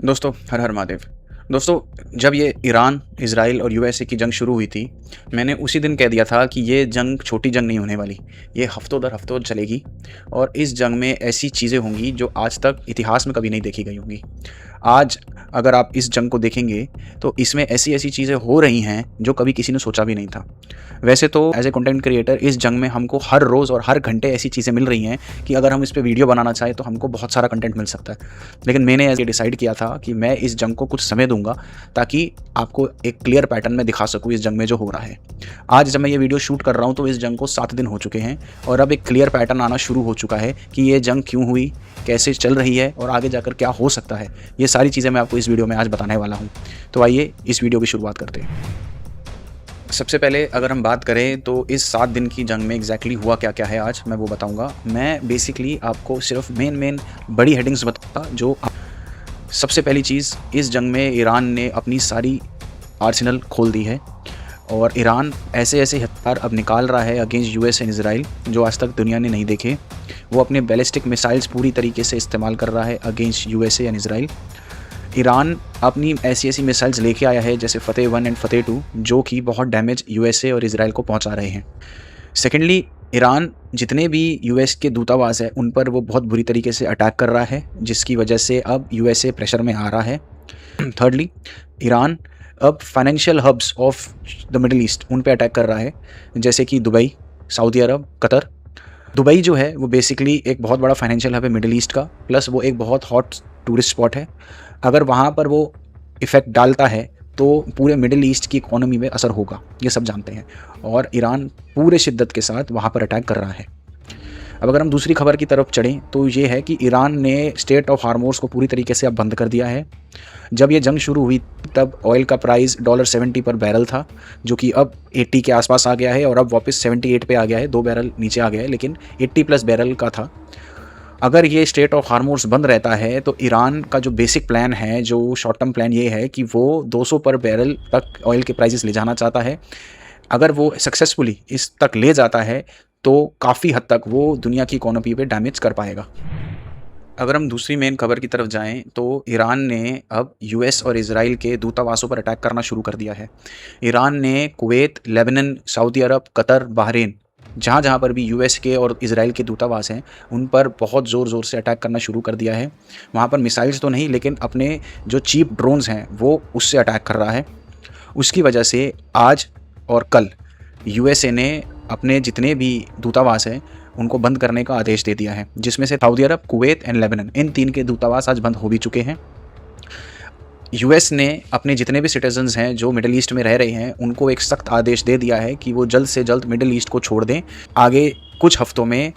दोस्तों, हर हर महादेव। दोस्तों, जब ये ईरान, इज़राइल और यूएसए की जंग शुरू हुई थी, मैंने उसी दिन कह दिया था कि ये जंग छोटी जंग नहीं होने वाली। ये हफ्तों दर हफ्तों चलेगी और इस जंग में ऐसी चीज़ें होंगी जो आज तक इतिहास में कभी नहीं देखी गई होंगी। आज अगर आप इस जंग को देखेंगे तो इसमें ऐसी-ऐसी चीज़ें हो रही हैं जो कभी किसी ने सोचा भी नहीं था। वैसे तो एज़ ए कंटेंट क्रिएटर इस जंग में हमको हर रोज़ और हर घंटे ऐसी चीज़ें मिल रही हैं कि अगर हम इस पे वीडियो बनाना चाहें तो हमको बहुत सारा कंटेंट मिल सकता है। लेकिन मैंने ऐसे डिसाइड किया था कि मैं इस जंग को कुछ समय दूँगा ताकि आपको एक क्लियर पैटर्न में दिखा सकूँ इस जंग में जो हो रहा है। आज जब मैं ये वीडियो शूट कर रहा हूँ तो इस जंग को 7 दिन हो चुके हैं और अब एक क्लियर पैटर्न आना शुरू हो चुका है कि ये जंग क्यों हुई, कैसे चल रही है और आगे जाकर क्या हो सकता है। ये सारी चीज़ें मैं आपको इस वीडियो में आज बताने वाला हूँ। तो आइए इस वीडियो की शुरुआत करते हैं। सबसे पहले अगर हम बात करें तो इस 7 दिन की जंग में एग्जैक्टली हुआ क्या-क्या है आज मैं वो बताऊँगा। मैं बेसिकली आपको सिर्फ मेन बड़ी हेडिंग्स बताऊँगा जो सबसे पहली चीज़, इस जंग में ईरान ने अपनी सारी आर्सेनल खोल दी है और ईरान ऐसे हथियार अब निकाल रहा है अगेंस्ट यूएस एंड इज़राइल जो आज तक दुनिया ने नहीं देखे। वो अपने बैलिस्टिक मिसाइल्स पूरी तरीके से इस्तेमाल कर रहा है against USA and Israel. Iran अपनी ऐसी मिसाइल्स लेके आया है जैसे फतेह 1 एंड फतेह 2 जो कि बहुत डैमेज यूएसए और इज़राइल को पहुंचा रहे हैं। सेकेंडली, ईरान जितने भी यूएस के दूतावास है उन पर वो बहुत बुरी तरीके से अटैक कर रहा है जिसकी वजह से अब यूएसए प्रेशर में आ रहा है। थर्डली, ईरान अब financial hubs of the Middle East उन पे अटैक कर रहा है जैसे कि Dubai, Saudi Arab, Qatar. Dubai जो है वो बेसिकली एक बहुत बड़ा फाइनेंशियल हब है मिडिल ईस्ट का, प्लस वो एक बहुत हॉट टूरिस्ट स्पॉट है। अगर वहाँ पर वो इफ़ेक्ट डालता है तो पूरे मिडिल ईस्ट की इकोनॉमी में असर होगा, ये सब जानते हैं और ईरान पूरे शिद्दत के साथ वहाँ पर अटैक कर रहा है। अब अगर हम दूसरी खबर की तरफ चढ़ें तो ये है कि ईरान ने स्टेट ऑफ हार्मोज़ को पूरी तरीके से अब बंद कर दिया है। जब ये जंग शुरू हुई तब ऑयल का प्राइस $70 पर बैरल था जो कि अब 80 के आसपास आ गया है और अब वापस 78 पे आ गया है, 2 बैरल नीचे आ गया है, लेकिन 80 प्लस बैरल का था। अगर ये स्टेट ऑफ हार्मोज़ बंद रहता है तो ईरान का जो बेसिक प्लान है, जो शॉर्ट टर्म प्लान ये है कि वो 200 पर बैरल तक ऑयल के प्राइसेस ले जाना चाहता है। अगर वो सक्सेसफुली इस तक ले जाता है तो काफ़ी हद तक वो दुनिया की इकोनॉमी पे डैमेज कर पाएगा। अगर हम दूसरी मेन खबर की तरफ जाएं तो ईरान ने अब यूएस और इज़राइल के दूतावासों पर अटैक करना शुरू कर दिया है। ईरान ने Kuwait, Lebanon, Saudi Arab, Qatar, Bahrain, जहाँ पर भी यूएस के और इज़राइल के दूतावास हैं उन पर बहुत ज़ोर से अटैक करना शुरू कर दिया है। वहाँ पर मिसाइल्स तो नहीं लेकिन अपने जो चीप ड्रोन्स हैं वो उससे अटैक कर रहा है। उसकी वजह से आज और कल यूएसए ने अपने जितने भी दूतावास हैं उनको बंद करने का आदेश दे दिया है, जिसमें से Saudi Arab, Kuwait and Lebanon, इन 3 के दूतावास आज बंद हो भी चुके हैं। यूएस ने अपने जितने भी सिटीजन्स हैं जो मिडिल ईस्ट में रह रहे हैं उनको एक सख्त आदेश दे दिया है कि वो जल्द से जल्द मिडिल ईस्ट को छोड़ दें। आगे कुछ हफ्तों में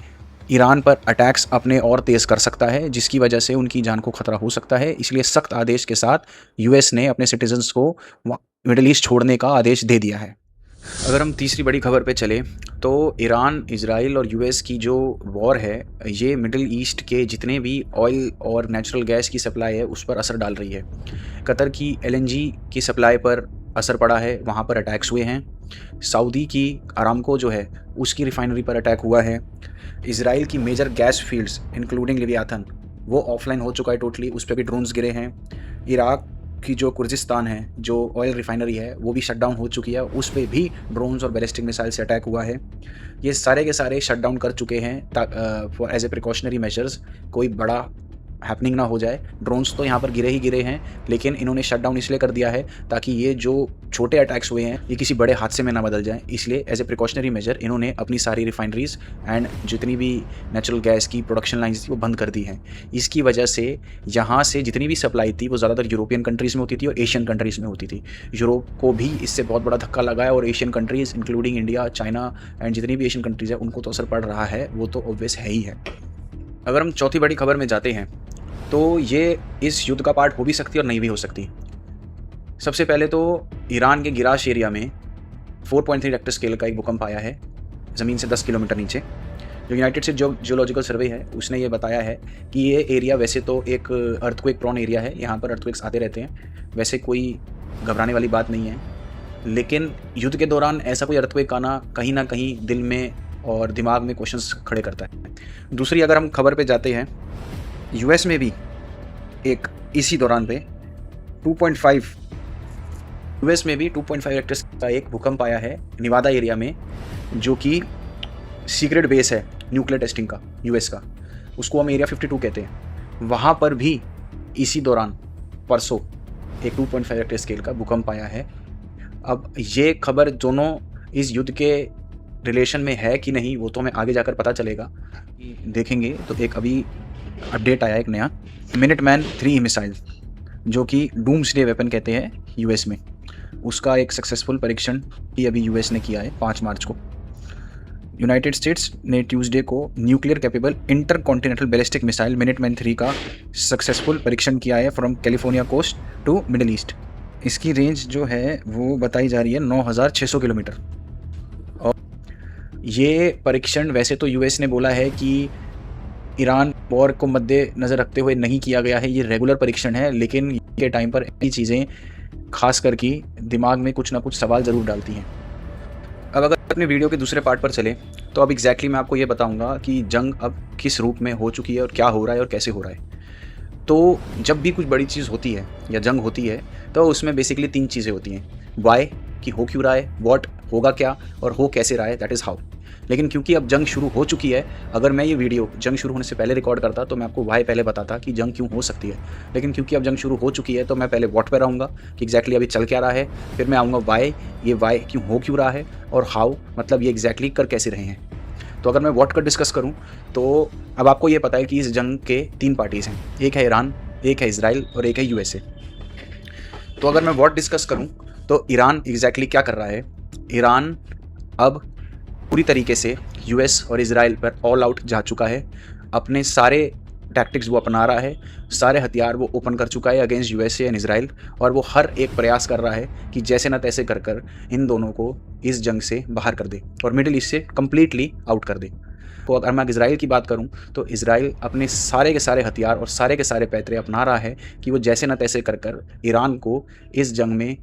ईरान पर अटैक्स अपने और तेज़ कर सकता है जिसकी वजह से उनकी जान को खतरा हो सकता है। इसलिए सख्त आदेश के साथ यूएस ने अपने सिटीजन्स को मिडिल ईस्ट छोड़ने का आदेश दे दिया है। अगर हम तीसरी बड़ी खबर पे चले तो ईरान, इज़राइल और यूएस की जो वॉर है ये मिडिल ईस्ट के जितने भी ऑयल और नेचुरल गैस की सप्लाई है उस पर असर डाल रही है। कतर की एलएनजी की सप्लाई पर असर पड़ा है, वहाँ पर अटैक्स हुए हैं। सऊदी की अरामको जो है उसकी रिफाइनरी पर अटैक हुआ है। इज़राइल की मेजर गैस फील्ड्स इंक्लूडिंग लिवियाथन वो ऑफलाइन हो चुका है टोटली, उस पर भी ड्रोन्स गिरे हैं। इराक की जो कुर्दिस्तान है, जो ऑयल रिफाइनरी है वो भी शटडाउन हो चुकी है, उस पे भी ड्रोन्स और बैलिस्टिक मिसाइल से अटैक हुआ है। ये सारे के सारे शटडाउन कर चुके हैं for as a precautionary measures, कोई बड़ा हैपनिंग ना हो जाए। ड्रोन्स तो यहाँ पर गिरे ही गिरे हैं लेकिन इन्होंने शटडाउन इसलिए कर दिया है ताकि ये जो छोटे अटैक्स हुए हैं ये किसी बड़े हादसे में ना बदल जाएं, इसलिए एज ए प्रिकॉशनरी मेजर इन्होंने अपनी सारी रिफाइनरीज एंड जितनी भी नेचुरल गैस की प्रोडक्शन लाइन्स थी वो बंद कर दी हैं। इसकी वजह से यहाँ से जितनी भी सप्लाई थी वो ज़्यादातर यूरोपियन कंट्रीज़ में होती थी और एशियन कंट्रीज़ में होती थी। यूरोप को भी इससे बहुत बड़ा धक्का लगा है और Asian countries including India, China and जितनी भी एशियन कंट्रीज़ है उनको तो असर पड़ रहा है, वो तो ऑब्वियस है ही है। अगर हम चौथी बड़ी खबर में जाते हैं तो ये इस युद्ध का पार्ट हो भी सकती है और नहीं भी हो सकती। सबसे पहले तो ईरान के गिराश एरिया में 4.3 रेक्टर स्केल का एक भूकंप आया है ज़मीन से 10 किलोमीटर नीचे। जो यूनाइटेड स्टेट जियोलॉजिकल सर्वे है उसने ये बताया है कि ये एरिया वैसे तो एक अर्थक्वेक प्रोन एरिया है, यहाँ पर अर्थक्वेक्स आते रहते हैं, वैसे कोई घबराने वाली बात नहीं है। लेकिन युद्ध के दौरान ऐसा कोई अर्थक्वेक आना कहीं ना कहीं दिल में और दिमाग में क्वेश्चंस खड़े करता है। दूसरी अगर हम खबर पे जाते हैं, यूएस में भी एक इसी दौरान पे 2.5 यूएस में भी 2.5 रेक्टर का एक भूकंप आया है निवादा एरिया में, जो कि सीक्रेट बेस है न्यूक्लियर टेस्टिंग का यूएस का, उसको हम एरिया 52 कहते हैं। वहाँ पर भी इसी दौरान परसों एक 2.5 रेक्टर स्केल का भूकंप आया है। अब ये खबर दोनों इस युद्ध के रिलेशन में है कि नहीं वो तो हमें आगे जाकर पता चलेगा, देखेंगे। तो एक अभी अपडेट आया एक नया, मिनटमैन 3 मिसाइल जो कि डूम्सडे वेपन कहते हैं यूएस में, उसका एक सक्सेसफुल परीक्षण भी अभी यूएस ने किया है 5 मार्च को। यूनाइटेड स्टेट्स ने ट्यूसडे को nuclear capable intercontinental ballistic missile Minuteman 3 का सक्सेसफुल परीक्षण किया है from California coast to Middle East. इसकी रेंज जो है वो बताई जा रही है 9600 किलोमीटर। और ये परीक्षण वैसे तो यूएस ने बोला है कि ईरान वॉर को मद्देनज़र रखते हुए नहीं किया गया है, ये रेगुलर परीक्षण है, लेकिन के टाइम पर ऐसी चीज़ें खास करके दिमाग में कुछ ना कुछ सवाल ज़रूर डालती हैं। अब अगर अपने वीडियो के दूसरे पार्ट पर चले तो अब एग्जैक्टली मैं आपको ये बताऊंगा कि जंग अब किस रूप में हो चुकी है और क्या हो रहा है और कैसे हो रहा है। तो जब भी कुछ बड़ी चीज़ होती है या जंग होती है तो उसमें बेसिकली 3 चीज़ें होती हैं। वाई कि हो क्यों रहा है, व्हाट होगा क्या, और हो कैसे रहा है, दैट इज़ हाउ। लेकिन क्योंकि अब जंग शुरू हो चुकी है, अगर मैं ये वीडियो जंग शुरू होने से पहले रिकॉर्ड करता तो मैं आपको वाई पहले बताता कि जंग क्यों हो सकती है। लेकिन क्योंकि अब जंग शुरू हो चुकी है तो मैं पहले व्हाट पर आऊँगा कि एग्जैक्टली अभी चल क्या रहा है, फिर मैं आऊँगा वाई, ये वाई क्यों हो क्यों रहा है, और हाउ मतलब ये एग्जैक्टली कर कैसे रहे हैं। तो अगर मैं व्हाट का डिस्कस करूँ तो अब आपको ये पता है कि इस जंग के 3 पार्टीज़ हैं, एक है ईरान, एक है इजराइल और एक है यूएसए। तो अगर मैं व्हाट डिस्कस करूँ तो ईरान एग्जैक्टली क्या कर रहा है। ईरान अब पूरी तरीके से यूएस और इजराइल पर ऑल आउट जा चुका है, अपने सारे टैक्टिक्स वो अपना रहा है, सारे हथियार वो ओपन कर चुका है अगेंस्ट यूएसए एंड इजराइल, और वो हर एक प्रयास कर रहा है कि जैसे ना तैसे कर कर इन दोनों को इस जंग से बाहर कर दे और मिडिल ईस्ट से कम्प्लीटली आउट कर दे। तो अगर मैं इजराइल की बात करूं तो इजराइल अपने सारे के सारे हथियार और सारे के सारे पैतरे अपना रहा है कि वो जैसे ना तैसे कर कर ईरान को इस जंग में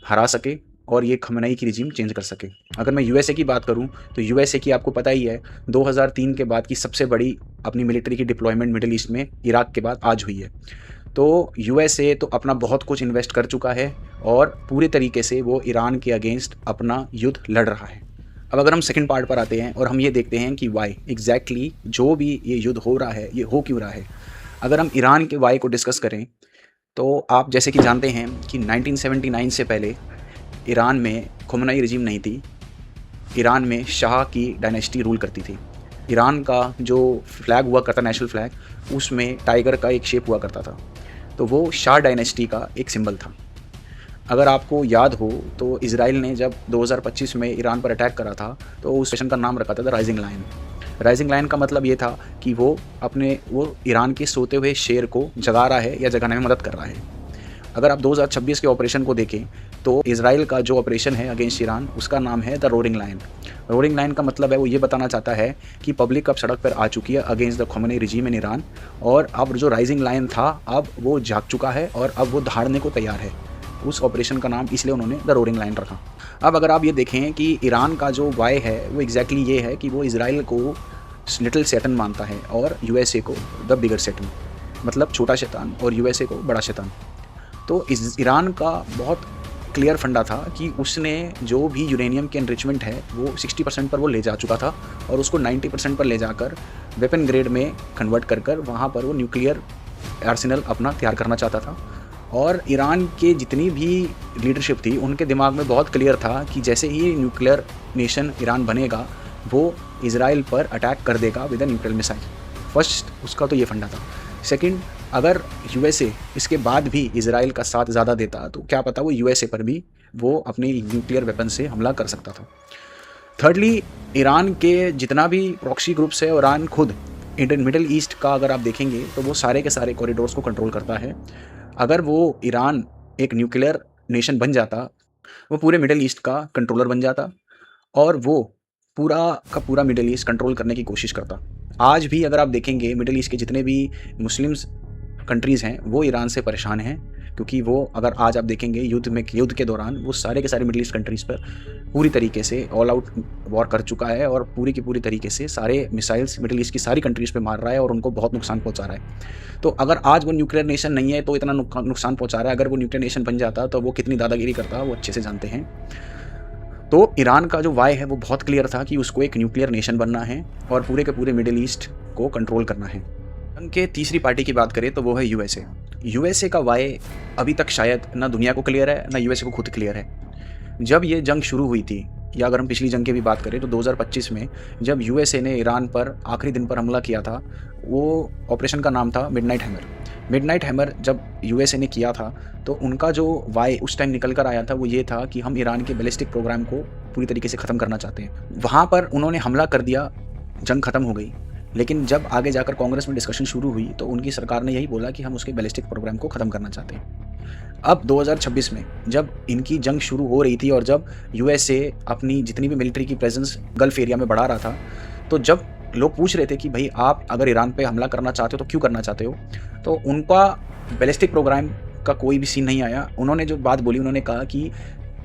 हरा सके और ये खमनई की रिजीम चेंज कर सके। अगर मैं यूएसए की बात करूं तो यूएसए की आपको पता ही है 2003 के बाद की सबसे बड़ी अपनी मिलिट्री की डिप्लॉयमेंट मिडिल ईस्ट में इराक के बाद आज हुई है। तो यूएसए तो अपना बहुत कुछ इन्वेस्ट कर चुका है और पूरे तरीके से वो ईरान के अगेंस्ट अपना युद्ध लड़ रहा है। अब अगर हम सेकंड पार्ट पर आते हैं और हम ये देखते हैं कि वाई एग्जैक्टली जो भी ये युद्ध हो रहा है ये हो क्यों रहा है। अगर हम ईरान के वाई को डिस्कस करें तो आप जैसे कि जानते हैं कि 1979 से पहले ईरान में खमनई रिजीम नहीं थी, ईरान में शाह की डायनेस्टी रूल करती थी। ईरान का जो फ्लैग हुआ करता नेशनल फ्लैग, उसमें टाइगर का एक शेप हुआ करता था, तो वो शाह डायनेस्टी का एक सिंबल था। अगर आपको याद हो तो इजराइल ने जब 2025 में ईरान पर अटैक करा था तो उस सेशन का नाम रखा था the rising lion. Rising lion का मतलब ये था कि वो ईरान के सोते हुए शेर को जगा रहा है या जगाने में मदद कर रहा है। अगर आप 2026 के ऑपरेशन को देखें तो इजराइल का जो ऑपरेशन है अगेंस्ट ईरान उसका नाम है the roaring lion. Roaring lion का मतलब है वो ये बताना चाहता है कि पब्लिक अब सड़क पर आ चुकी है against the Khamenei regime in Iran, और अब जो राइजिंग लायन था अब वो जाग चुका है और अब वो धाड़ने को तैयार है। उस ऑपरेशन का नाम इसलिए उन्होंने द रोरिंग लायन रखा। अब अगर आप ये देखें कि ईरान का जो वाई है वो एग्जैक्टली ये है कि वो इजराइल को लिटिल सैटन मानता है और यूएसए को द बिगर सैटन, मतलब छोटा शैतान, और यूएसए को बड़ा शैतान। तो इस ईरान का बहुत क्लियर फंडा था कि उसने जो भी यूरेनियम के एनरिचमेंट है वो 60% पर वो ले जा चुका था और उसको 90% पर ले जाकर वेपन ग्रेड में कन्वर्ट कर कर वहाँ पर वो न्यूक्लियर आर्सेनल अपना तैयार करना चाहता था। और ईरान के जितनी भी लीडरशिप थी उनके दिमाग में बहुत क्लियर था कि जैसे ही न्यूक्लियर नेशन ईरान बनेगा वो इजराइल पर अटैक कर देगा with an nuclear missile. First उसका तो ये फंडा था। सेकंड, अगर यूएसए इसके बाद भी इजराइल का साथ ज़्यादा देता तो क्या पता वो यूएसए पर भी वो अपने न्यूक्लियर वेपन से हमला कर सकता था। थर्डली, ईरान के जितना भी प्रॉक्सी ग्रुप्स है, ईरान खुद मिडिल ईस्ट का अगर आप देखेंगे तो वो सारे के सारे कॉरिडोर्स को कंट्रोल करता है। अगर वो ईरान एक न्यूक्लियर नेशन बन जाता, वो पूरे मिडिल ईस्ट का कंट्रोलर बन जाता और वो पूरा का पूरा मिडिल ईस्ट कंट्रोल करने की कोशिश करता। आज भी अगर आप देखेंगे मिडिल ईस्ट के जितने भी मुस्लिम्स कंट्रीज़ हैं वो ईरान से परेशान हैं क्योंकि वो अगर आज आप देखेंगे युद्ध के दौरान वो सारे के सारे मिडिल ईस्ट कंट्रीज़ पर पूरी तरीके से ऑल आउट वॉर कर चुका है और पूरी की पूरी तरीके से सारे मिसाइल्स मिडिल ईस्ट की सारी कंट्रीज़ पे मार रहा है और उनको बहुत नुकसान पहुंचा रहा है। तो अगर आज वो न्यूक्लियर नेशन नहीं है तो इतना नुकसान पहुंचा रहा है, अगर वो न्यूक्लियर नेशन बन जाता तो वो कितनी दादागिरी करता वो अच्छे से जानते हैं। तो ईरान का जो वाय है वो बहुत क्लियर था कि उसको एक न्यूक्लियर नेशन बनना है और पूरे के पूरे मिडिल ईस्ट को कंट्रोल करना है। जंग के तीसरी पार्टी की बात करें तो वो है यूएसए। यूएसए का वाय अभी तक शायद ना दुनिया को क्लियर है ना यूएसए को खुद क्लियर है। जब ये जंग शुरू हुई थी, या अगर हम पिछली जंग की भी बात करें तो 2025 में जब यूएसए ने ईरान पर आखिरी दिन पर हमला किया था, वो ऑपरेशन का नाम था मिडनाइट हैमर। मिडनाइट हैमर जब यूएसए ने किया था तो उनका जो वाय उस टाइम निकल कर आया था वो ये था कि हम ईरान के बैलिस्टिक प्रोग्राम को पूरी तरीके से ख़त्म करना चाहते हैं। वहाँ पर उन्होंने हमला कर दिया, जंग ख़त्म हो गई। लेकिन जब आगे जाकर कांग्रेस में डिस्कशन शुरू हुई तो उनकी सरकार ने यही बोला कि हम उसके बैलिस्टिक प्रोग्राम को ख़त्म करना चाहते हैं। अब 2026 में जब इनकी जंग शुरू हो रही थी और जब यूएसए अपनी जितनी भी मिलिट्री की प्रेजेंस गल्फ एरिया में बढ़ा रहा था, तो जब लोग पूछ रहे थे कि भाई आप अगर ईरान पे हमला करना चाहते हो तो क्यों करना चाहते हो, तो उनका बैलिस्टिक प्रोग्राम का कोई भी सीन नहीं आया। उन्होंने जो बात बोली, उन्होंने कहा कि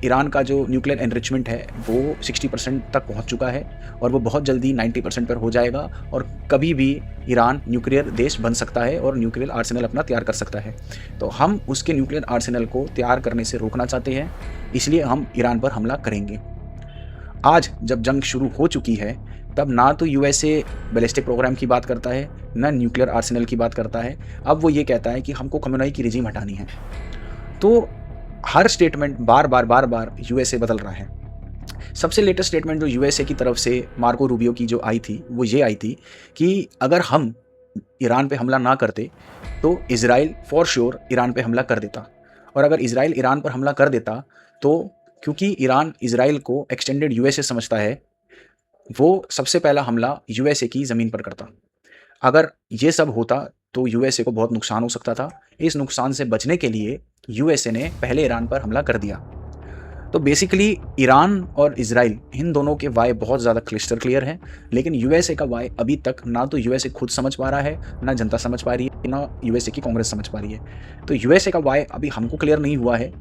ईरान का जो न्यूक्लियर एनरिचमेंट है वो 60% तक पहुंच चुका है और वो बहुत जल्दी 90% पर हो जाएगा और कभी भी ईरान न्यूक्लियर देश बन सकता है और न्यूक्लियर आर्सेनल अपना तैयार कर सकता है। तो हम उसके न्यूक्लियर आर्सेनल को तैयार करने से रोकना चाहते हैं, इसलिए हम ईरान पर हमला करेंगे। आज जब जंग शुरू हो चुकी है तब ना तो यूएसए बैलिस्टिक प्रोग्राम की बात करता है ना न्यूक्लियर आर्सेनल की बात करता है। अब वो ये कहता है कि हमको खमेनेई की रिजीम हटानी है। तो हर स्टेटमेंट बार बार यूएसए बदल रहा है। सबसे लेटेस्ट स्टेटमेंट जो यूएसए की तरफ से मार्को रूबियो की जो आई थी वो ये आई थी कि अगर हम ईरान पे हमला ना करते तो इजराइल फॉर श्योर ईरान पे हमला कर देता, और अगर इजराइल ईरान पर हमला कर देता तो क्योंकि ईरान इजराइल को एक्सटेंडेड यूएसए समझता है, वो सबसे पहला हमला यूएसए की ज़मीन पर करता। अगर ये सब होता तो यूएसए को बहुत नुकसान हो सकता था। इस नुकसान से बचने के लिए यूएसए ने पहले ईरान पर हमला कर दिया। तो बेसिकली ईरान और इजराइल इन दोनों के वाय बहुत ज़्यादा क्लिस्टर क्लियर है, लेकिन यूएसए का वाय अभी तक ना तो यूएसए खुद समझ पा रहा है, ना जनता समझ पा रही है, ना यूएसए की कांग्रेस समझ पा रही है। तो यूएसए का वाय अभी हमको क्लियर नहीं हुआ है,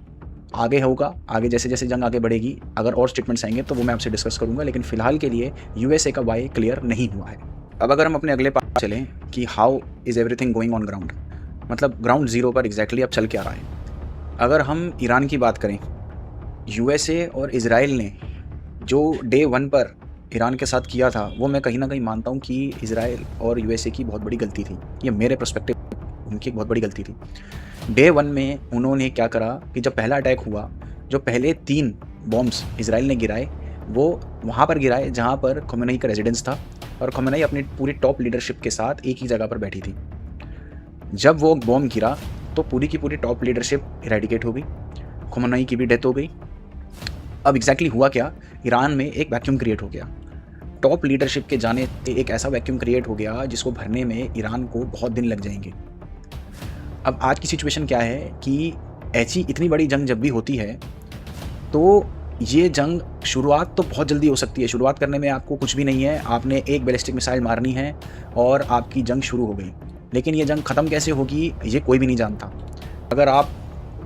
आगे होगा। आगे जैसे जैसे जंग आगे बढ़ेगी, अगर और स्टेटमेंट्स आएंगे तो वो मैं आपसे डिस्कस करूंगा, लेकिन फिलहाल के लिए यूएसए का वाय क्लियर नहीं हुआ है। अब अगर हम अपने अगले पार्ट चलें कि how is everything going on ground, मतलब ग्राउंड ज़ीरो पर एग्जैक्टली अब चल क्या रहा है। अगर हम ईरान की बात करें, यूएसए और इजराइल ने जो डे 1 पर ईरान के साथ किया था वो मैं कहीं ना कहीं मानता हूँ कि इजराइल और यूएसए की बहुत बड़ी गलती थी। ये मेरे पर्सपेक्टिव उनकी एक बहुत बड़ी गलती थी। डे 1 में उन्होंने क्या करा कि जब पहला अटैक हुआ, जो पहले 3 बॉम्ब्स इजराइल ने गिराए वो वहाँ पर गिराए जहाँ पर खमेनेई का रेजिडेंस था, और खमेनेई अपनी पूरी टॉप लीडरशिप के साथ एक ही जगह पर बैठी थी। जब वो बॉम्ब गिरा तो पूरी की पूरी टॉप लीडरशिप इरेडिकेट हो गई, खमेनेई की भी डेथ हो गई। अब एग्जैक्टली हुआ क्या, ईरान में एक वैक्यूम क्रिएट हो गया। टॉप लीडरशिप के जाने से एक ऐसा वैक्यूम क्रिएट हो गया जिसको भरने में ईरान को बहुत दिन लग जाएंगे। अब आज की सिचुएशन क्या है कि ऐसी इतनी बड़ी जंग जब भी होती है तो ये जंग शुरुआत तो बहुत जल्दी हो सकती है। शुरुआत करने में आपको कुछ भी नहीं है, आपने एक बैलिस्टिक मिसाइल मारनी है और आपकी जंग शुरू हो गई। लेकिन ये जंग ख़त्म कैसे होगी ये कोई भी नहीं जानता। अगर आप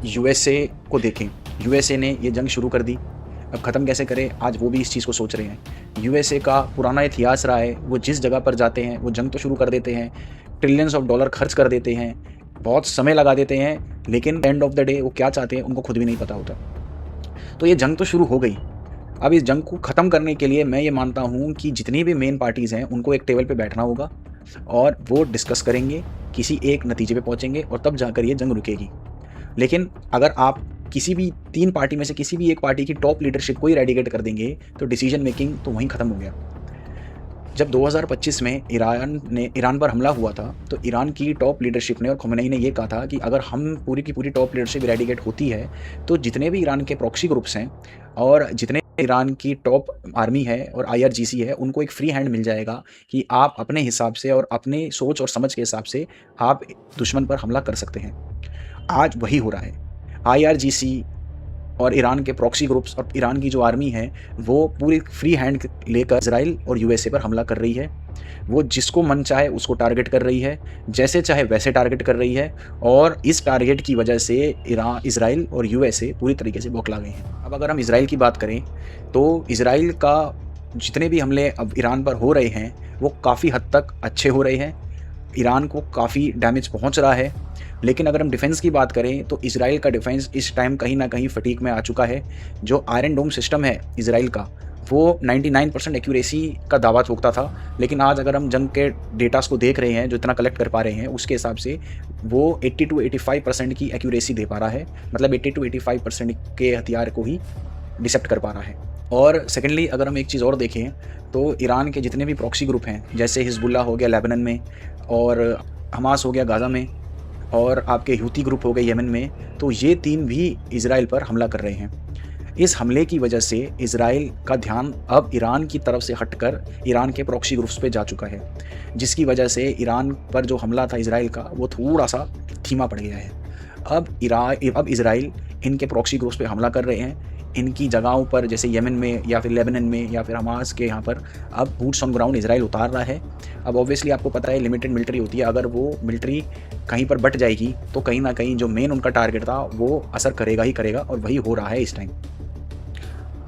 यूएसए को देखें, यूएसए ने ये जंग शुरू कर दी, अब ख़त्म कैसे करें आज वो भी इस चीज़ को सोच रहे हैं। यूएसए का पुराना इतिहास रहा है, वो जिस जगह पर जाते हैं वो जंग तो शुरू कर देते हैं, ट्रिलियंस ऑफ डॉलर खर्च कर देते हैं, बहुत समय लगा देते हैं, लेकिन एंड ऑफ द डे वो क्या चाहते हैं उनको खुद भी नहीं पता होता। तो ये जंग तो शुरू हो गई। अब इस जंग को ख़त्म करने के लिए मैं ये मानता हूँ कि जितनी भी मेन पार्टीज़ हैं उनको एक टेबल पे बैठना होगा और वो डिस्कस करेंगे, किसी एक नतीजे पे पहुँचेंगे और तब जाकर ये जंग रुकेगी। लेकिन अगर आप किसी भी 3 पार्टी में से किसी भी एक पार्टी की टॉप लीडरशिप को ही रेडिकेट कर देंगे तो डिसीजन मेकिंग तो वहीं ख़त्म हो गया। जब 2025 में ईरान पर हमला हुआ था तो ईरान की टॉप लीडरशिप ने और खमेनेई ने ये कहा था कि अगर हम पूरी की पूरी टॉप लीडरशिप रेडिकेट होती है तो जितने भी ईरान के प्रॉक्सी ग्रुप्स हैं और जितने ईरान की टॉप आर्मी है और आईआरजीसी है उनको एक फ्री हैंड मिल जाएगा कि आप अपने हिसाब से और अपने सोच और समझ के हिसाब से आप दुश्मन पर हमला कर सकते हैं। आज वही हो रहा है। आईआरजीसी और ईरान के प्रॉक्सी ग्रुप्स और ईरान की जो आर्मी है वो पूरी फ्री हैंड लेकर इजराइल और यूएसए पर हमला कर रही है। वो जिसको मन चाहे उसको टारगेट कर रही है, जैसे चाहे वैसे टारगेट कर रही है, और इस टारगेट की वजह से इजराइल और यूएसए पूरी तरीके से बौखला गए हैं। अब अगर हम इजराइल की बात करें तो इजराइल का जितने भी हमले अब ईरान पर हो रहे हैं वो काफ़ी हद तक अच्छे हो रहे हैं, ईरान को काफ़ी डैमेज पहुंच रहा है। लेकिन अगर हम डिफेंस की बात करें तो इजराइल का डिफेंस इस टाइम कहीं ना कहीं फटीक में आ चुका है। जो आयरन डोम सिस्टम है इजराइल का वो 99% एक्यूरेसी का दावा ठोकता था, लेकिन आज अगर हम जंग के डेटास को देख रहे हैं, जो इतना कलेक्ट कर पा रहे हैं, उसके हिसाब से वो 80 to 85% की एक्यूरेसी दे पा रहा है। मतलब 80 to 85% के हथियार को ही डिसेप्ट कर पा रहा है। और सेकेंडली अगर हम एक चीज़ और देखें तो ईरान के जितने भी प्रॉक्सी ग्रुप हैं, जैसे हिजबुल्ला हो गया लेबनान में, और हमास हो गया गाज़ा में, और आपके हूती ग्रुप हो गए यमन में, तो ये तीन भी इजराइल पर हमला कर रहे हैं। इस हमले की वजह से इजराइल का ध्यान अब ईरान की तरफ से हटकर ईरान के प्रॉक्सी ग्रुप्स पे जा चुका है, जिसकी वजह से ईरान पर जो हमला था इजराइल का वो थोड़ा सा धीमा पड़ गया है। अब इजराइल इनके प्रॉक्सी ग्रुप्स पे हमला कर रहे हैं, इनकी जगहों पर, जैसे यमन में या फिर लेबनान में या फिर हमास के यहाँ पर अब बूट्स ऑन ग्राउंड इजराइल उतार रहा है। अब ऑब्वियसली आपको पता है लिमिटेड मिलिट्री होती है, अगर वो मिलिट्री कहीं पर बट जाएगी तो कहीं ना कहीं जो मेन उनका टारगेट था वो असर करेगा ही करेगा, और वही हो रहा है इस टाइम।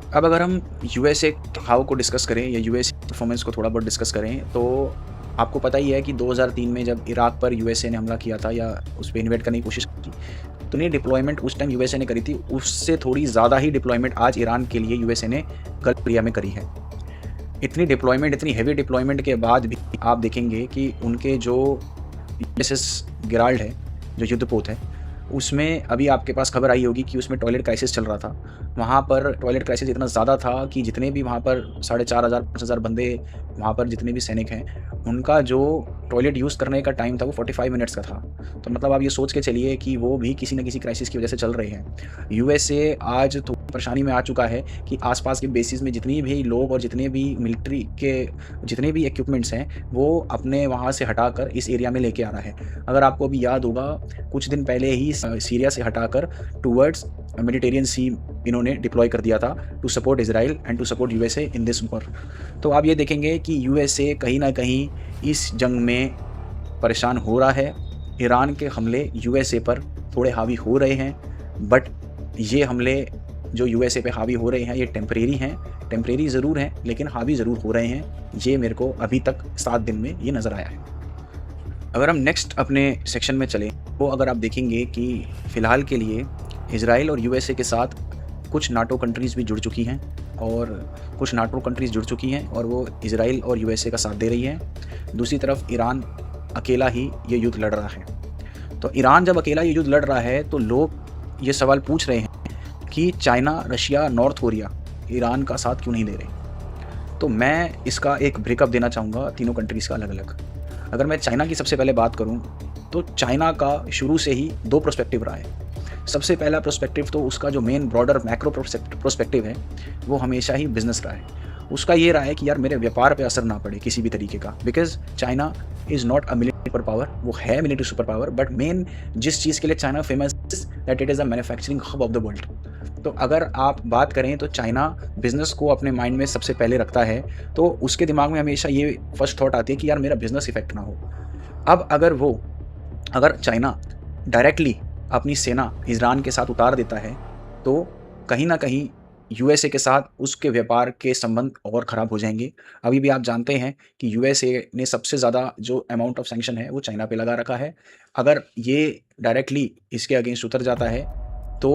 अब अगर हम यूएसए हाउ को डिस्कस करें या यूएसए परफॉर्मेंस को थोड़ा बहुत डिस्कस करें तो आपको पता ही है कि 2003 में जब इराक पर यूएसए ने हमला किया था या उस पर इन्वेट करने की कोशिश की, तो ये डिप्लॉयमेंट उस टाइम यूएसए ने करी थी, उससे थोड़ी ज़्यादा ही डिप्लॉयमेंट आज ईरान के लिए यूएसए ने गल्फ एरिया में करी है। इतनी डिप्लॉयमेंट, इतनी हैवी डिप्लॉयमेंट के बाद भी आप देखेंगे कि उनके जो यूएसएस गिराल्ड है, जो युद्धपोत है, उसमें अभी आपके पास खबर आई होगी कि उसमें टॉयलेट क्राइसिस चल रहा था। वहाँ पर टॉयलेट क्राइसिस इतना ज़्यादा था कि जितने भी वहाँ पर 4,500 5,000 बंदे, वहाँ पर जितने भी सैनिक हैं, उनका जो टॉयलेट यूज़ करने का टाइम था वो 45 मिनट्स का था। तो मतलब आप ये सोच के चलिए कि वो भी किसी न किसी क्राइसिस की वजह से चल रहे हैं। यूएसए आज तो परेशानी में आ चुका है कि आसपास के बेसिस में जितनी भी लोग और जितने भी मिलिट्री के जितने भी इक्विपमेंट्स हैं वो अपने वहाँ से हटाकर इस एरिया में लेके आ रहा है। अगर आपको अभी याद होगा, कुछ दिन पहले ही सीरिया से हटाकर टूवर्ड्स मेडिटेरियन सी इन्होंने डिप्लॉय कर दिया था to support Israel and to support USA in this war. तो आप ये देखेंगे कि यूएसए कहीं ना कहीं इस जंग में परेशान हो रहा है। ईरान के हमले यूएसए पर थोड़े हावी हो रहे हैं, बट ये हमले जो यूएसए पे हावी हो रहे हैं ये टेम्परेरी ज़रूर हैं, लेकिन हावी ज़रूर हो रहे हैं। ये मेरे को अभी तक 7 दिन में ये नज़र आया है। अगर हम नेक्स्ट अपने सेक्शन में चलें तो अगर आप देखेंगे कि फ़िलहाल के लिए इजराइल और यूएसए के साथ कुछ नाटो कंट्रीज़ भी जुड़ चुकी हैं, और कुछ नाटो कंट्रीज़ जुड़ चुकी हैं और वो इजराइल और यूएसए का साथ दे रही हैं। दूसरी तरफ ईरान अकेला ही ये युद्ध लड़ रहा है। तो ईरान जब अकेला ये युद्ध लड़ रहा है तो लोग ये सवाल पूछ रहे हैं कि China, Russia, north Korea Iran का साथ क्यों नहीं दे रहे। तो मैं इसका एक ब्रेकअप देना चाहूँगा तीनों कंट्रीज़ का अलग अलग। अगर मैं चाइना की सबसे पहले बात करूँ तो चाइना का शुरू से ही 2 पर्सपेक्टिव रहा है। सबसे पहला पर्सपेक्टिव तो उसका जो मेन ब्रॉडर मैक्रो पर्सपेक्टिव है वो हमेशा ही बिजनेस रहा है। उसका ये रहा है कि यार मेरे व्यापार पे असर ना पड़े किसी भी तरीके का, because China is not a military super power, वो है military super power, but main जिस चीज़ के लिए China famous that it is a manufacturing hub of the world. तो अगर आप बात करें तो चाइना बिज़नेस को अपने माइंड में सबसे पहले रखता है, तो उसके दिमाग में हमेशा ये फर्स्ट थॉट आती है कि यार मेरा बिजनेस इफेक्ट ना हो। अब अगर चाइना डायरेक्टली अपनी सेना ईरान के साथ उतार देता है तो कहीं ना कहीं यूएसए के साथ उसके व्यापार के संबंध और ख़राब हो जाएंगे। अभी भी आप जानते हैं कि यूएसए ने सबसे ज़्यादा जो अमाउंट ऑफ सैंक्शन है वो चाइना पे लगा रखा है। अगर ये डायरेक्टली इसके अगेंस्ट उतर जाता है तो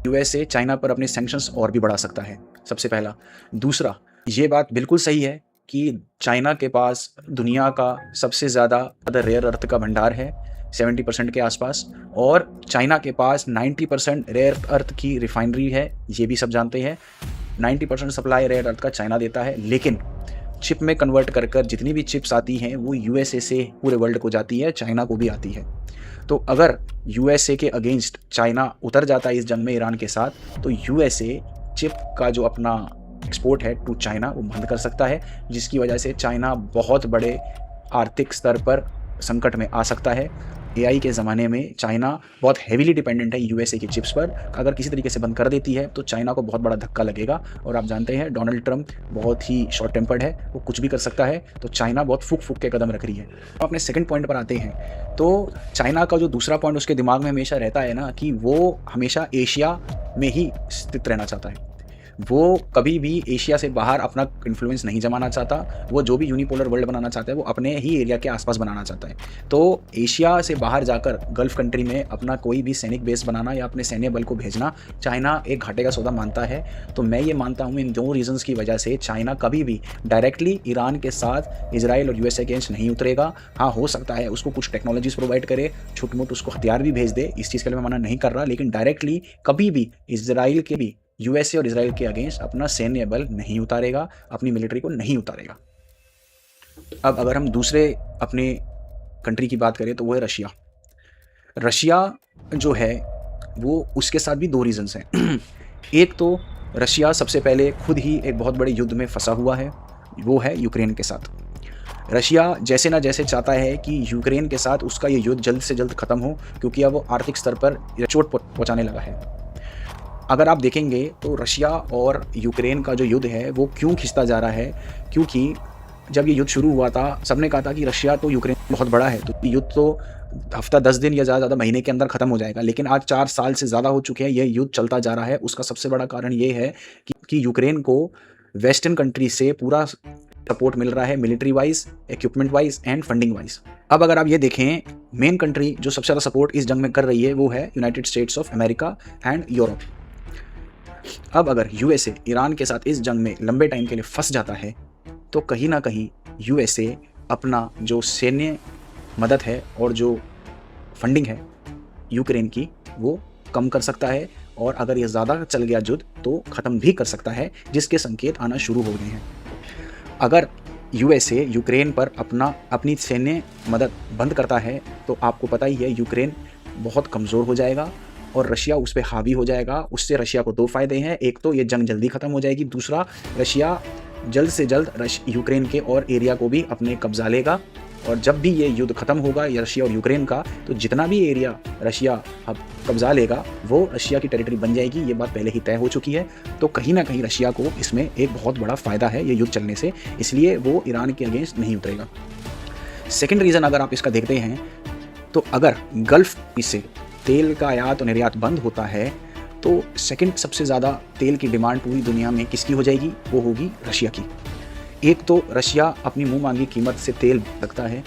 यूएसए चाइना पर अपने सैंक्शंस और भी बढ़ा सकता है, सबसे पहला। दूसरा, ये बात बिल्कुल सही है कि चाइना के पास दुनिया का सबसे ज़्यादा रेयर अर्थ का भंडार है 70% के आसपास, और चाइना के पास 90% रेयर अर्थ की रिफाइनरी है, ये भी सब जानते हैं। 90% सप्लाई रेयर अर्थ का चाइना देता है, लेकिन चिप में कन्वर्ट कर जितनी भी चिप्स आती हैं वो यूएसए से पूरे वर्ल्ड को जाती है, चाइना को भी आती है। तो अगर यूएसए के अगेंस्ट चाइना उतर जाता है इस जंग में ईरान के साथ, तो यूएसए चिप का जो अपना एक्सपोर्ट है टू चाइना वो बंद कर सकता है, जिसकी वजह से चाइना बहुत बड़े आर्थिक स्तर पर संकट में आ सकता है। एआई के ज़माने में चाइना बहुत हेवीली डिपेंडेंट है यूएसए की चिप्स पर। अगर किसी तरीके से बंद कर देती है तो चाइना को बहुत बड़ा धक्का लगेगा। और आप जानते हैं डोनाल्ड ट्रंप बहुत ही शॉर्ट टेम्पर्ड है, वो कुछ भी कर सकता है, तो चाइना बहुत फूक फूक के कदम रख रही है। तो अपने सेकंड पॉइंट पर आते हैं, तो चाइना का जो दूसरा पॉइंट उसके दिमाग में हमेशा रहता है ना, कि वो हमेशा एशिया में ही स्थित रहना चाहता है। वो कभी भी एशिया से बाहर अपना इन्फ्लुएंस नहीं जमाना चाहता। वो जो भी यूनिपोलर वर्ल्ड बनाना चाहता है वो अपने ही एरिया के आसपास बनाना चाहता है। तो एशिया से बाहर जाकर गल्फ कंट्री में अपना कोई भी सैनिक बेस बनाना या अपने सैन्य बल को भेजना चाइना एक घाटे का सौदा मानता है। तो मैं ये मानता हूँ इन दो रीजंस की वजह से चाइना कभी भी डायरेक्टली ईरान के साथ इजराइल और यूएसए अगेंस्ट नहीं उतरेगा। हाँ, हो सकता है उसको कुछ टेक्नोलॉजीज प्रोवाइड करे, छोटे मोटे उसको हथियार भी भेज दे, इस चीज़ के लिए मैं मना नहीं कर रहा, लेकिन डायरेक्टली कभी भी इजराइल के भी यूएसए और इजराइल के अगेंस्ट अपना सैन्य बल नहीं उतारेगा, अपनी मिलिट्री को नहीं उतारेगा। अब अगर हम दूसरे अपने कंट्री की बात करें तो वो है रशिया। रशिया जो है वो उसके साथ भी दो रीजंस हैं। एक तो रशिया सबसे पहले खुद ही एक बहुत बड़े युद्ध में फंसा हुआ है, वो है यूक्रेन के साथ। रशिया जैसे ना जैसे चाहता है कि यूक्रेन के साथ उसका ये युद्ध जल्द से जल्द ख़त्म हो, क्योंकि अब वो आर्थिक स्तर पर चोट पहुँचाने लगा है। अगर आप देखेंगे तो रशिया और यूक्रेन का जो युद्ध है वो क्यों खिंचता जा रहा है, क्योंकि जब ये युद्ध शुरू हुआ था सबने कहा था कि रशिया तो यूक्रेन बहुत बड़ा है, तो युद्ध तो हफ्ता 10 दिन या ज़्यादा महीने के अंदर ख़त्म हो जाएगा। लेकिन आज 4 साल से ज़्यादा हो चुके हैं, ये युद्ध चलता जा रहा है। उसका सबसे बड़ा कारण ये है कि यूक्रेन को वेस्टर्न कंट्री से पूरा सपोर्ट मिल रहा है, military wise, equipment wise and funding wise. अब अगर आप ये देखें, मेन कंट्री जो सबसे ज़्यादा सपोर्ट इस जंग में कर रही है वो है United states of America and Europe. अब अगर यूएसए ईरान के साथ इस जंग में लंबे टाइम के लिए फंस जाता है तो कहीं ना कहीं यूएसए अपना जो सैन्य मदद है और जो फंडिंग है यूक्रेन की वो कम कर सकता है, और अगर ये ज़्यादा चल गया युद्ध तो ख़त्म भी कर सकता है, जिसके संकेत आना शुरू हो गए हैं। अगर यूएसए यूक्रेन पर अपनी सैन्य मदद बंद करता है तो आपको पता ही है यूक्रेन बहुत कमज़ोर हो जाएगा और रशिया उस पर हावी हो जाएगा। उससे रशिया को दो फायदे हैं, एक तो ये जंग जल्दी ख़त्म हो जाएगी, दूसरा रशिया जल्द से जल्द यूक्रेन के और एरिया को भी अपने कब्जा लेगा। और जब भी ये युद्ध खत्म होगा या रशिया और यूक्रेन का, तो जितना भी एरिया रशिया अब कब्जा लेगा वो रशिया की टेरिटरी बन जाएगी। ये बात पहले ही तय हो चुकी है। तो कहीं ना कहीं रशिया को इसमें एक बहुत बड़ा फ़ायदा है ये युद्ध चलने से, इसलिए वो ईरान के अगेंस्ट नहीं उतरेगा। सेकेंड रीज़न अगर आप इसका देखते हैं तो अगर गल्फ से तेल का आयात और निर्यात बंद होता है तो सेकंड सबसे ज़्यादा तेल की डिमांड पूरी दुनिया में किसकी हो जाएगी? वो होगी रशिया की। एक तो रशिया अपनी मुंह मांगी कीमत से तेल रखता है,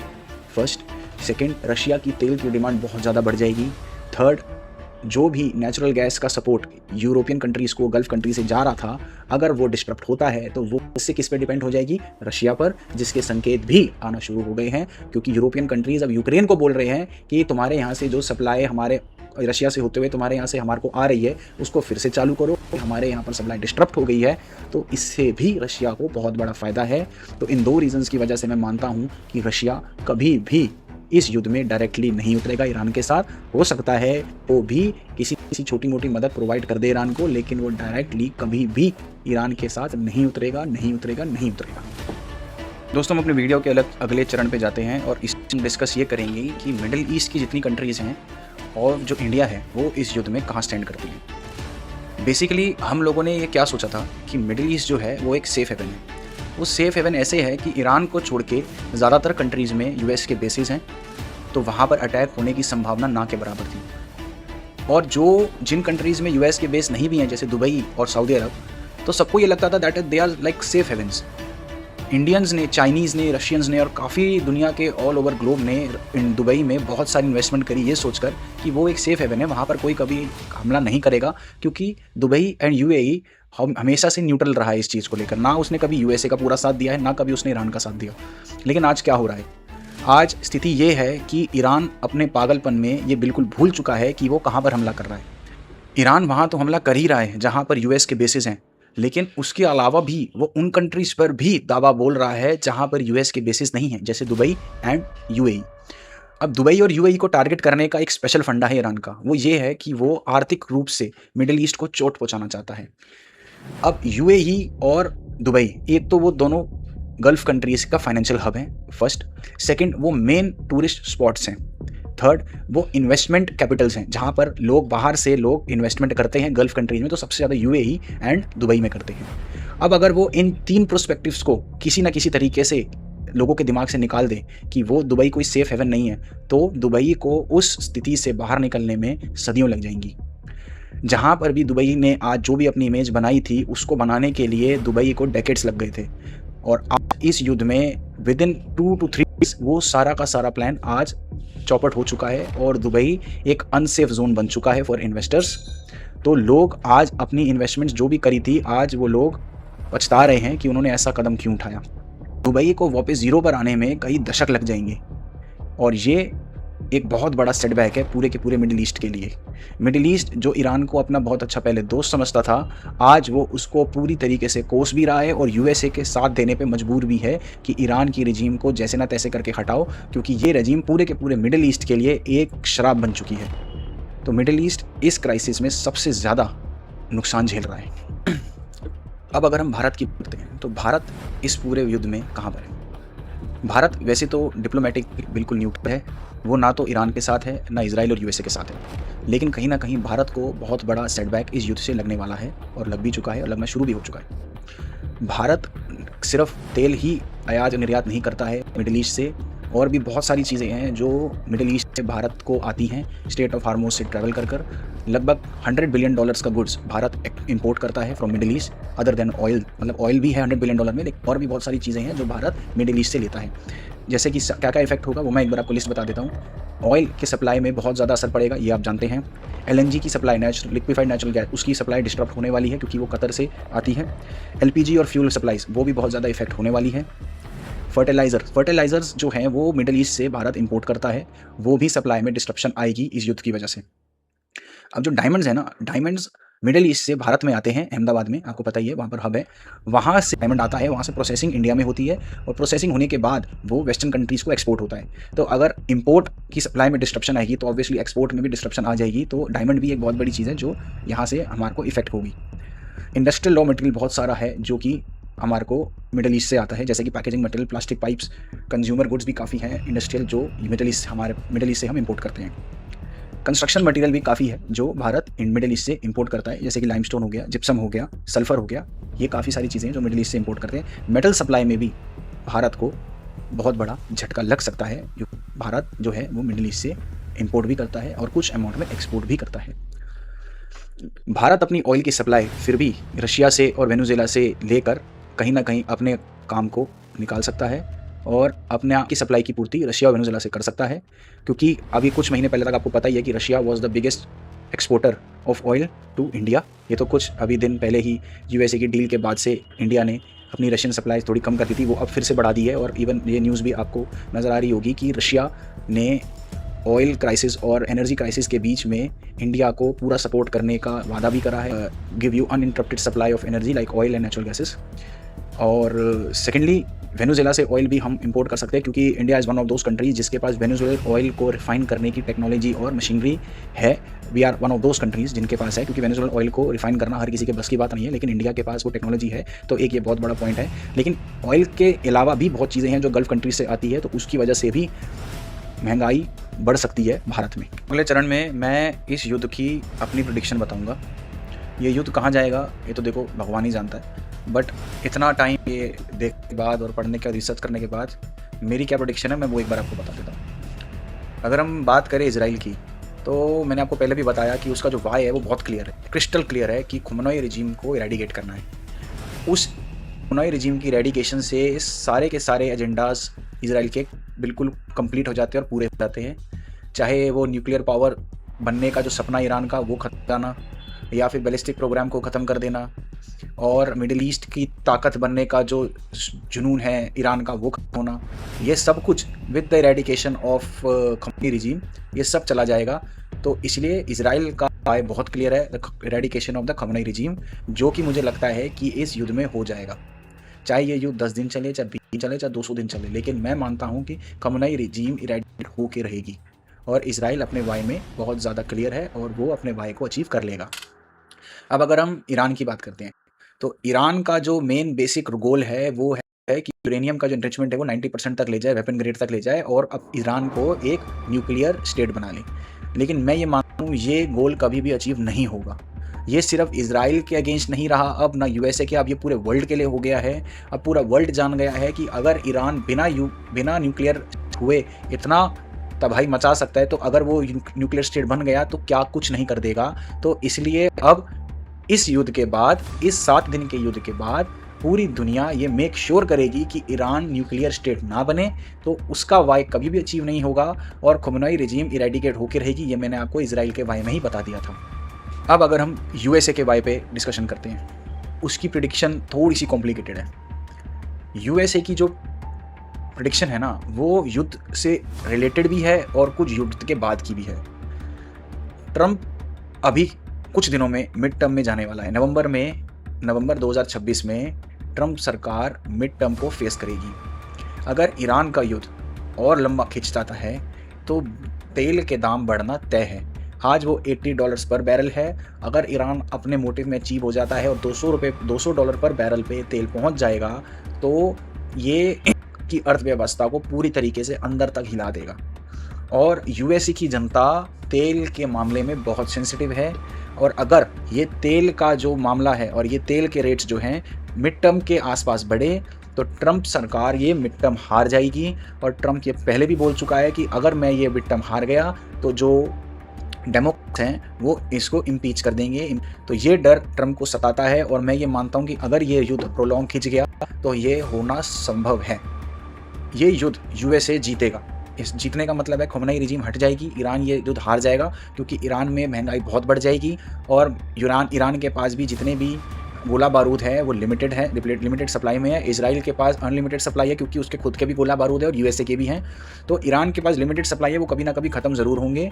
फर्स्ट। सेकंड, रशिया की तेल की डिमांड बहुत ज़्यादा बढ़ जाएगी। थर्ड, जो भी नेचुरल गैस का सपोर्ट यूरोपियन कंट्रीज़ को गल्फ कंट्री से जा रहा था, अगर वो डिस्टरप्ट होता है तो वो इससे किस पे डिपेंड हो जाएगी? रशिया पर, जिसके संकेत भी आना शुरू हो गए हैं, क्योंकि यूरोपियन कंट्रीज़ अब यूक्रेन को बोल रहे हैं कि तुम्हारे यहाँ से जो सप्लाई हमारे रशिया से होते हुए तुम्हारे यहाँ से हमारे को आ रही है उसको फिर से चालू करो, हमारे यहाँ पर सप्लाई डिस्टरप्ट हो गई है। तो इससे भी रशिया को बहुत बड़ा फ़ायदा है। तो इन दो रीज़न्स की वजह से मैं मानता हूँ कि रशिया कभी भी इस युद्ध में डायरेक्टली नहीं उतरेगा ईरान के साथ। हो सकता है वो भी किसी छोटी मोटी मदद प्रोवाइड कर दे ईरान को, लेकिन वो डायरेक्टली कभी भी ईरान के साथ नहीं उतरेगा। दोस्तों, हम अपने वीडियो के अगले चरण पे जाते हैं और इसमें डिस्कस ये करेंगे कि मिडिल ईस्ट की जितनी कंट्रीज़ हैं और जो इंडिया है वो इस युद्ध में कहाँ स्टैंड करती है। बेसिकली हम लोगों ने ये क्या सोचा था कि मिडिल ईस्ट जो है वो एक सेफ़ हेवन है। वो सेफ़ हेवन ऐसे है कि ईरान को छोड़ के ज़्यादातर कंट्रीज़ में यूएस के बेसिस हैं, तो वहाँ पर अटैक होने की संभावना ना के बराबर थी। और जिन कंट्रीज़ में यूएस के बेस नहीं भी हैं, जैसे दुबई और सऊदी अरब, तो सबको ये लगता था that they are like safe havens. Indians ने, चाइनीज़ ने, रशियंस ने और काफ़ी दुनिया के ऑल ओवर ग्लोब ने इन दुबई में बहुत सारी इन्वेस्टमेंट करी ये सोचकर कि वो एक सेफ़ हेवन है, वहाँ पर कोई कभी हमला नहीं करेगा, क्योंकि दुबई एंड यूएई हमेशा से न्यूट्रल रहा है इस चीज़ को लेकर। ना उसने कभी यूएसए का पूरा साथ दिया है, ना कभी उसने ईरान का साथ दिया। लेकिन आज क्या हो रहा है? आज स्थिति ये है कि ईरान अपने पागलपन में ये बिल्कुल भूल चुका है कि वो कहाँ पर हमला कर रहा है। ईरान वहाँ तो हमला कर ही रहा है जहाँ पर यूएस के बेसिस हैं, लेकिन उसके अलावा भी वो उन कंट्रीज़ पर भी दावा बोल रहा है जहाँ पर यूएस के बेसिस नहीं हैं, जैसे दुबई एंड यूएई। अब दुबई और यूएई को टारगेट करने का एक स्पेशल फंडा है ईरान का, वो ये है कि वो आर्थिक रूप से मिडिल ईस्ट को चोट पहुँचाना चाहता है। अब यूएई और दुबई, एक तो वो दोनों गल्फ कंट्रीज़ का फाइनेंशियल हब हैं, फर्स्ट। सेकंड, वो मेन टूरिस्ट स्पॉट्स हैं। थर्ड वो इन्वेस्टमेंट कैपिटल्स हैं, जहाँ पर लोग बाहर से लोग इन्वेस्टमेंट करते हैं गल्फ कंट्रीज में, तो सबसे ज़्यादा यूएई एंड दुबई में करते हैं। अब अगर वो इन 3 प्रोस्पेक्टिव्स को किसी ना किसी तरीके से लोगों के दिमाग से निकाल दे कि वो दुबई कोई सेफ हेवन नहीं है, तो दुबई को उस स्थिति से बाहर निकलने में सदियों लग जाएंगी। जहाँ पर भी दुबई ने आज जो भी अपनी इमेज बनाई थी, उसको बनाने के लिए दुबई को डेकेड्स लग गए थे, और आज इस युद्ध में विद इन 2 to 3 weeks वो सारा का सारा प्लान आज चौपट हो चुका है और दुबई एक अनसेफ जोन बन चुका है फॉर इन्वेस्टर्स। तो लोग आज अपनी इन्वेस्टमेंट्स जो भी करी थी, आज वो लोग पछता रहे हैं कि उन्होंने ऐसा कदम क्यों उठाया। दुबई को वापस ज़ीरो पर आने में कई दशक लग जाएंगे, और ये एक बहुत बड़ा सेटबैक है पूरे के पूरे मिडिल ईस्ट के लिए। मिडिल ईस्ट जो ईरान को अपना बहुत अच्छा पहले दोस्त समझता था, आज वो उसको पूरी तरीके से कोस भी रहा है और यूएसए के साथ देने पे मजबूर भी है कि ईरान की रजीम को जैसे ना तैसे करके हटाओ, क्योंकि ये रजीम पूरे के पूरे मिडिल ईस्ट के लिए एक शराब बन चुकी है। तो मिडिल ईस्ट इस क्राइसिस में सबसे ज़्यादा नुकसान झेल रहा है। अब अगर हम भारत की बात करते हैं, तो भारत इस पूरे युद्ध में कहाँ पर है? भारत वैसे तो डिप्लोमेटिक बिल्कुल न्यूट्रल है, वो ना तो ईरान के साथ है ना इजराइल और यूएसए के साथ है, लेकिन कहीं ना कहीं भारत को बहुत बड़ा सेटबैक इस युद्ध से लगने वाला है और लग भी चुका है और लगना शुरू भी हो चुका है। भारत सिर्फ तेल ही आयात निर्यात नहीं करता है मिडिल ईस्ट से, और भी बहुत सारी चीज़ें हैं जो मिडिल ईस्ट से भारत को आती हैं। स्टेट ऑफ हार्मोज से ट्रैवल कर लगभग $100 बिलियन का गुड्स भारत इंपोर्ट करता है from middle east, other than oil. मतलब ऑयल भी है $100 बिलियन में, लेकिन और भी बहुत सारी चीज़ें हैं जो भारत मिडिल ईस्ट से लेता है। जैसे कि क्या क्या इफेक्ट होगा वो मैं एक बार आपको लिस्ट बता देता हूँ। ऑयल के सप्लाई में बहुत ज़्यादा असर पड़ेगा, ये आप जानते हैं। एलएनजी की सप्लाई, लिक्विफाइड नेचुरल गैस, उसकी सप्लाई डिस्टर्ब होने वाली है क्योंकि वो कतर से आती है। एलपीजी और फ्यूल सप्लाईज वो भी बहुत ज़्यादा इफेक्ट होने वाली है। फर्टिलाइजर्स जो हैं वो मिडिल ईस्ट से भारत इंपोर्ट करता है, वो भी सप्लाई में डिस्ट्रप्शन आएगी इस युद्ध की वजह से। अब जो डायमंड्स है ना, डायमंड्स मिडिल ईस्ट से भारत में आते हैं, अहमदाबाद में, आपको पता ही है वहाँ पर हब है, वहाँ से डायमंड आता है, वहाँ से प्रोसेसिंग इंडिया में होती है, और प्रोसेसिंग होने के बाद वो वेस्टर्न कंट्रीज़ को एक्सपोर्ट होता है। तो अगर इंपोर्ट की सप्लाई में डिस्ट्रप्शन आएगी तो ऑब्वियसली एक्सपोर्ट में भी डिस्ट्रप्शन आ जाएगी। तो डायमंड भी एक बहुत बड़ी चीज़ है जो यहाँ से हमारे को इफेक्ट होगी। इंडस्ट्रियल रॉ मटेरियल बहुत सारा है जो कि हमारे को मिडिल ईस्ट से आता है, जैसे कि packaging material, plastic pipes, consumer goods भी काफ़ी हैं इंडस्ट्रियल जो मिडिल ईस्ट से हम इंपोर्ट करते हैं। कंस्ट्रक्शन मटेरियल भी काफ़ी है जो भारत मिडिल ईस्ट से इंपोर्ट करता है, जैसे कि लाइमस्टोन हो गया, जिप्सम हो गया, सल्फर हो गया, ये काफ़ी सारी चीज़ें हैं जो मिडिल ईस्ट से इंपोर्ट करते हैं। मेटल सप्लाई में भी भारत को बहुत बड़ा झटका लग सकता है, जो भारत जो है वो मिडिल ईस्ट से इंपोर्ट भी करता है और कुछ अमाउंट में एक्सपोर्ट भी करता है। भारत अपनी ऑयल की सप्लाई फिर भी रशिया से और वेनेजुएला से लेकर कहीं ना कहीं अपने काम को निकाल सकता है और अपने आप की सप्लाई की पूर्ति रशिया और वेनेजुएला से कर सकता है, क्योंकि अभी कुछ महीने पहले तक आपको पता ही है कि Russia was the biggest exporter of oil to India. ये तो कुछ अभी दिन पहले ही यूएसए की डील के बाद से इंडिया ने अपनी रशियन सप्लाई थोड़ी कम कर दी थी, वो अब फिर से बढ़ा दी है। और इवन ये न्यूज़ भी आपको नज़र आ रही होगी कि रशिया ने ऑयल क्राइसिस और एनर्जी क्राइसिस के बीच में इंडिया को पूरा सपोर्ट करने का वादा भी करा है, give you uninterrupted supply of energy like oil and natural gases. और सेकेंडली वेनेजुएला से ऑयल भी हम इंपोर्ट कर सकते हैं, क्योंकि India is one of those countries जिसके पास वेनेजुएलन ऑयल को रिफाइन करने की टेक्नोलॉजी और मशीनरी है। We are one of those countries जिनके पास है, क्योंकि वेनेजुएलन ऑयल को रिफाइन करना हर किसी के बस की बात नहीं है, लेकिन इंडिया के पास वो टेक्नोलॉजी है। तो एक ये बहुत बड़ा पॉइंट है। लेकिन ऑयल के अलावा भी बहुत चीज़ें हैं जो गल्फ कंट्रीज से आती है, तो उसकी वजह से भी महंगाई बढ़ सकती है भारत में। अगले चरण में मैं इस युद्ध की अपनी प्रेडिक्शन बताऊंगा। ये युद्ध कहाँ जाएगा ये तो देखो भगवान ही जानता है, बट इतना टाइम ये देखने के बाद और पढ़ने के रिसर्च करने के बाद मेरी क्या प्रेडिक्शन है मैं वो एक बार आपको बता देता हूँ। अगर हम बात करें इजराइल की, तो मैंने आपको पहले भी बताया कि उसका जो वाय है वो बहुत क्लियर है, क्रिस्टल क्लियर है कि खुमनोई रिजीम को इरेडिकेट करना है। उस खुमनोई रिजीम की इरेडिकेशन से सारे के सारे एजेंडाज इजराइल के बिल्कुल कंप्लीट हो जाते हैं और पूरे हो जाते हैं। चाहे वो न्यूक्लियर पावर बनने का जो सपना ईरान का वो खत्म करना, या फिर बैलिस्टिक प्रोग्राम को ख़त्म कर देना, और मिडिल ईस्ट की ताकत बनने का जो जुनून है ईरान का वो खत्म होना, ये सब कुछ with the eradication of khamani regime ये सब चला जाएगा। तो इसलिए इजराइल का राय बहुत क्लियर है, the eradication of the khamani regime, जो कि मुझे लगता है कि इस युद्ध में हो जाएगा। चाहे ये युद्ध 10 दिन चले, चाहे 20 दिन चले, चाहे 200 दिन चले, लेकिन मैं मानता हूँ कि खमनी रिजीम इरेडिकेट होकर रहेगी और इजराइल अपने वाय में बहुत ज़्यादा क्लियर है और वो अपने वाय को अचीव कर लेगा। अब अगर हम ईरान की बात करते हैं, तो ईरान का जो मेन बेसिक गोल है वो है है कि यूरेनियम का जो एनरिचमेंट है वो 90% तक ले जाए, वेपन ग्रेड तक ले जाए और अब ईरान को एक न्यूक्लियर स्टेट बना ले। लेकिन मैं ये मानता हूँ ये गोल कभी भी अचीव नहीं होगा। ये सिर्फ इजराइल के अगेंस्ट नहीं रहा अब, ना यूएसए के, अब ये पूरे वर्ल्ड के लिए हो गया है। अब पूरा वर्ल्ड जान गया है कि अगर ईरान बिना न्यूक्लियर हुए इतना तबाही मचा सकता है, तो अगर वो न्यूक्लियर स्टेट बन गया तो क्या कुछ नहीं कर देगा। तो इसलिए अब इस युद्ध के बाद, इस 7 दिन के युद्ध के बाद पूरी दुनिया ये मेक श्योर करेगी कि ईरान न्यूक्लियर स्टेट ना बने, तो उसका वाई कभी भी अचीव नहीं होगा और खुमनई रिजीम इरेडिकेट होकर रहेगी। ये मैंने आपको इजराइल के वाई में ही बता दिया था। अब अगर हम यूएसए के वाई पे डिस्कशन करते हैं, उसकी प्रिडिक्शन थोड़ी सी कॉम्प्लिकेटेड है। यूएसए की जो प्रिडिक्शन है ना, वो युद्ध से रिलेटेड भी है और कुछ युद्ध के बाद की भी है। ट्रंप अभी कुछ दिनों में मिड टर्म में जाने वाला है। नवंबर 2026 में ट्रंप सरकार मिड टर्म को फेस करेगी। अगर ईरान का युद्ध और लंबा खिंचता है तो तेल के दाम बढ़ना तय है। आज वो $80 पर बैरल है। अगर ईरान अपने मोटिव में अचीव हो जाता है और $200 पर बैरल पे तेल पहुंच जाएगा, तो ये की अर्थव्यवस्था को पूरी तरीके से अंदर तक हिला देगा। और यूएसए की जनता तेल के मामले में बहुत सेंसिटिव है, और अगर ये तेल का जो मामला है और ये तेल के रेट्स जो हैं मिड टर्म के आसपास बढ़े, तो ट्रंप सरकार ये मिड टर्म हार जाएगी। और ट्रंप ये पहले भी बोल चुका है कि अगर मैं ये मिड टर्म हार गया तो जो डेमोक्रेट्स हैं वो इसको इम्पीच कर देंगे। तो ये डर ट्रंप को सताता है, और मैं ये मानता हूँ कि अगर ये युद्ध प्रोलॉन्ग खिंच गया तो ये होना संभव है। ये युद्ध यूएसए जीतेगा। इस जीतने का मतलब है खुमनई रिजीम हट जाएगी, ईरान ये युद्ध हार जाएगा, क्योंकि ईरान में महंगाई बहुत बढ़ जाएगी और ईरान के पास भी जितने भी गोला बारूद है वो लिमिटेड सप्लाई में है। इजराइल के पास अनलिमिटेड सप्लाई है, क्योंकि उसके खुद के भी गोला बारूद है और यूएसए के भी हैं। तो ईरान के पास लिमिटेड सप्लाई है, वो कभी ना कभी ख़त्म ज़रूर होंगे।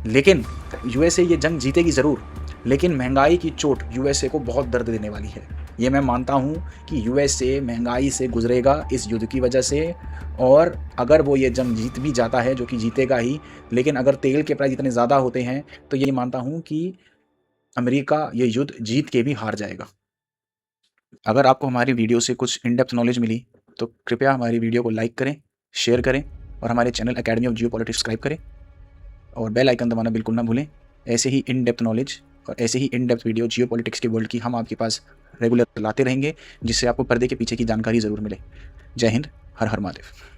लेकिन यूएसए ये जंग जीतेगी ज़रूर, लेकिन महंगाई की चोट यूएसए को बहुत दर्द देने वाली है। ये मैं मानता हूँ कि यूएसए महंगाई से गुजरेगा इस युद्ध की वजह से। और अगर वो ये जंग जीत भी जाता है, जो कि जीतेगा ही, लेकिन अगर तेल के प्राइस इतने ज़्यादा होते हैं तो ये मानता हूँ कि अमेरिका ये युद्ध जीत के भी हार जाएगा। अगर आपको हमारी वीडियो से कुछ इन डेप्थ नॉलेज मिली तो कृपया हमारी वीडियो को लाइक करें, शेयर करें और हमारे channel academy of Jio politics subscribe करें और बेल आइकन दबाना बिल्कुल ना भूलें। ऐसे ही इन डेप्थ नॉलेज और ऐसे ही in depth video geopolitics के वर्ल्ड की हम आपके पास रेगुलर लाते रहेंगे, जिससे आपको पर्दे के पीछे की जानकारी ज़रूर मिले। जय हिंद, हर हर महादेव।